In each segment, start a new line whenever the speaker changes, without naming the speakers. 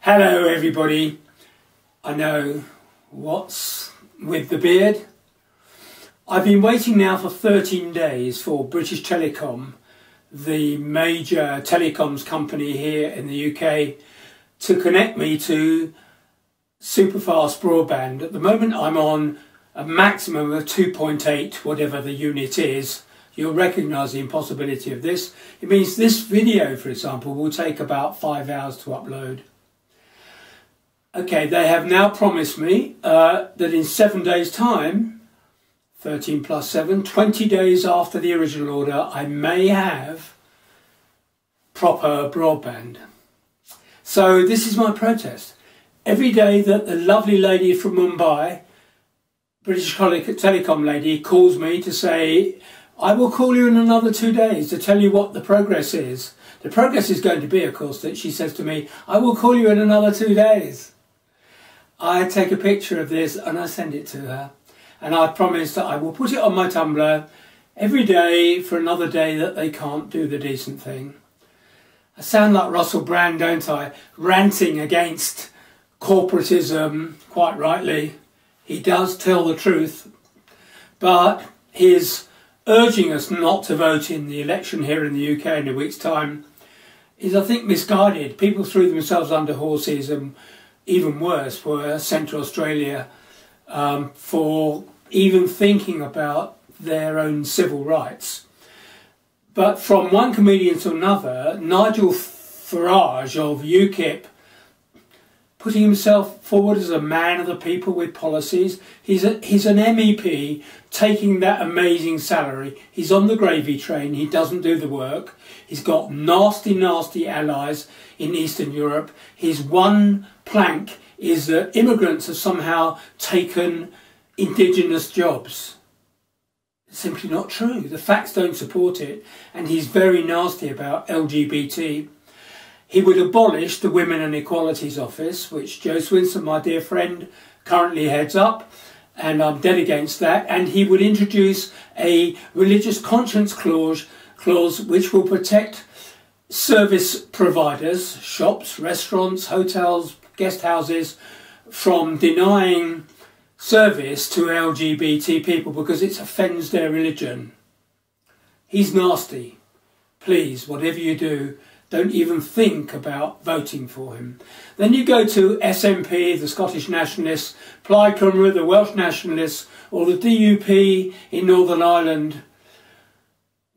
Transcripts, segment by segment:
Hello everybody. I know what's with the beard. I've been waiting now for 13 days for British Telecom, the major telecoms company here in the UK, to connect me to superfast broadband. At the moment I'm on a maximum of 2.8, whatever the unit is. You'll recognise the impossibility of this. It means this video, for example, will take about 5 hours to upload. Okay, they have now promised me that in 7 days' time, 13 plus 7, 20 days after the original order, I may have proper broadband. So this is my protest. Every day that the lovely lady from Mumbai, British Telecom lady, calls me to say, I will call you in another 2 days to tell you what the progress is. The progress is going to be, of course, that she says to me, I will call you in another 2 days. I take a picture of this and I send it to her. And I promise that I will put it on my Tumblr every day for another day that they can't do the decent thing. I sound like Russell Brand, don't I? Ranting against corporatism, quite rightly. He does tell the truth. But his urging us not to vote in the election here in the UK in a week's time is, I think, misguided. People threw themselves under horses, and even worse were sent to Australia for even thinking about their own civil rights. But from one comedian to another, Nigel Farage of UKIP, putting himself forward as a man of the people with policies. He's an MEP taking that amazing salary. He's on the gravy train. He doesn't do the work. He's got nasty, nasty allies in Eastern Europe. His one plank is that immigrants have somehow taken indigenous jobs. It's simply not true. The facts don't support it. And he's very nasty about LGBT. He would abolish the Women and Equalities Office, which Joe Swinson, my dear friend, currently heads up, and I'm dead against that. And he would introduce a religious conscience clause which will protect service providers, shops, restaurants, hotels, guest houses, from denying service to LGBT people because it offends their religion. He's nasty. Please, whatever you do, don't even think about voting for him. Then you go to SNP, the Scottish Nationalists, Plaid Cymru, the Welsh Nationalists, or the DUP in Northern Ireland.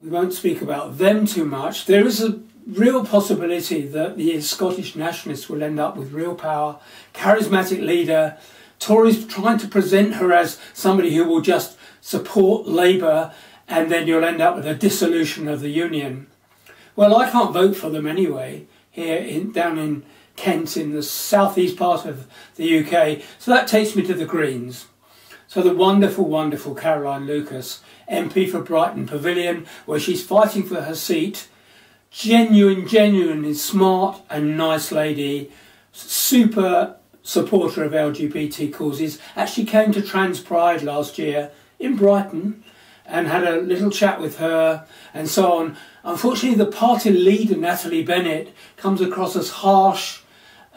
We won't speak about them too much. There is a real possibility that the Scottish Nationalists will end up with real power, charismatic leader, Tories trying to present her as somebody who will just support Labour, and then you'll end up with a dissolution of the Union. Well, I can't vote for them anyway, here down in Kent, in the southeast part of the UK. So that takes me to the Greens. So the wonderful, wonderful Caroline Lucas, MP for Brighton Pavilion, where she's fighting for her seat. Genuinely smart and nice lady, super supporter of LGBT causes. Actually came to Trans Pride last year in Brighton and had a little chat with her and so on. Unfortunately, the party leader, Natalie Bennett, comes across as harsh,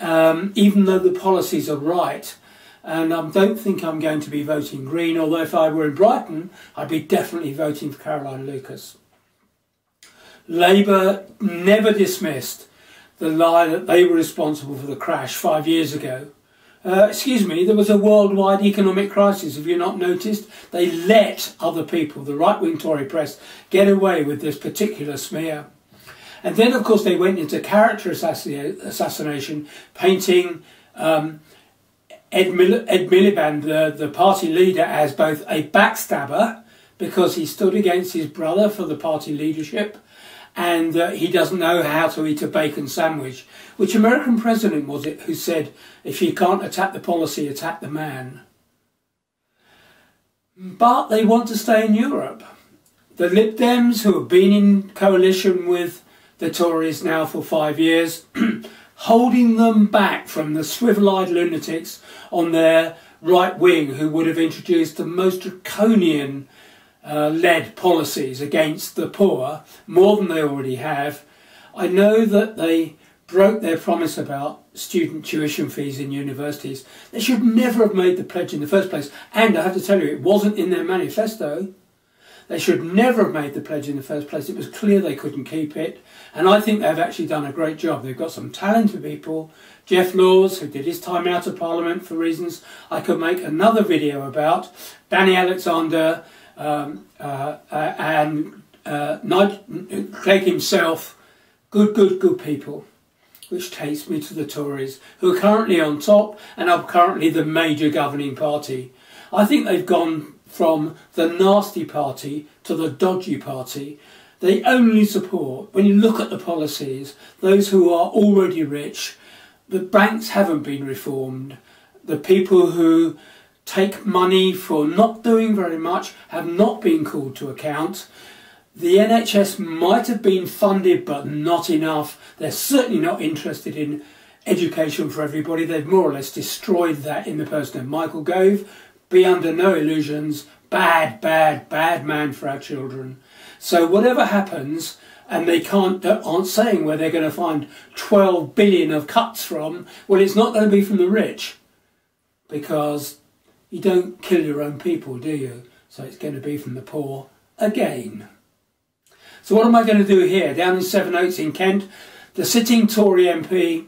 even though the policies are right. And I don't think I'm going to be voting Green, although if I were in Brighton, I'd be definitely voting for Caroline Lucas. Labour never dismissed the lie that they were responsible for the crash 5 years ago. Excuse me, there was a worldwide economic crisis. Have you not noticed? They let other people, the right-wing Tory press, get away with this particular smear. And then, of course, they went into character assassination, painting Ed Miliband, the party leader, as both a backstabber, because he stood against his brother for the party leadership, and he doesn't know how to eat a bacon sandwich. Which American president was it who said, if you can't attack the policy, attack the man? But they want to stay in Europe. The Lib Dems, who have been in coalition with the Tories now for 5 years, holding them back from the swivel-eyed lunatics on their right wing who would have introduced the most draconian led policies against the poor, more than they already have. I know that they broke their promise about student tuition fees in universities. They should never have made the pledge in the first place. And I have to tell you, it wasn't in their manifesto. They should never have made the pledge in the first place. It was clear they couldn't keep it. And I think they've actually done a great job. They've got some talented people. Jeff Laws, who did his time out of Parliament for reasons I could make another video about. Danny Alexander and Clegg himself. Good people. Which takes me to the Tories, who are currently on top and are currently the major governing party. I think they've gone from the nasty party to the dodgy party. They only support, when you look at the policies, those who are already rich. The banks haven't been reformed. The people who take money for not doing very much have not been called to account. The NHS might have been funded but not enough. They're certainly not interested in education for everybody. They've more or less destroyed that in the person of Michael Gove. Be under no illusions, bad man for our children. So whatever happens, and they aren't saying where they're going to find 12 billion of cuts from, well, it's not going to be from the rich, because you don't kill your own people, do you? So it's going to be from the poor again. So what am I going to do here? Down in Sevenoaks in Kent, the sitting Tory MP,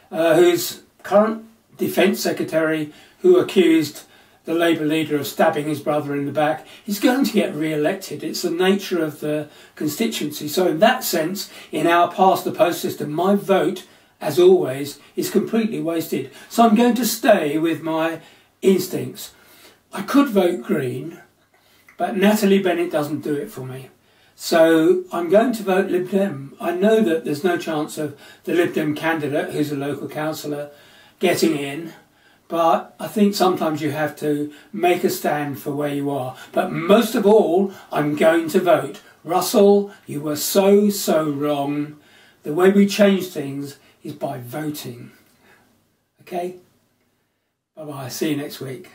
who's current Defence Secretary, who accused the Labour leader of stabbing his brother in the back, he's going to get re-elected. It's the nature of the constituency. So in that sense, in our past-the-post system, my vote, as always, is completely wasted. So I'm going to stay with my instincts. I could vote Green, but Natalie Bennett doesn't do it for me. So I'm going to vote Lib Dem. I know that there's no chance of the Lib Dem candidate, who's a local councillor, getting in. But I think sometimes you have to make a stand for where you are. But most of all, I'm going to vote. Russell, you were so wrong. The way we change things is by voting. Okay? Bye-bye. See you next week.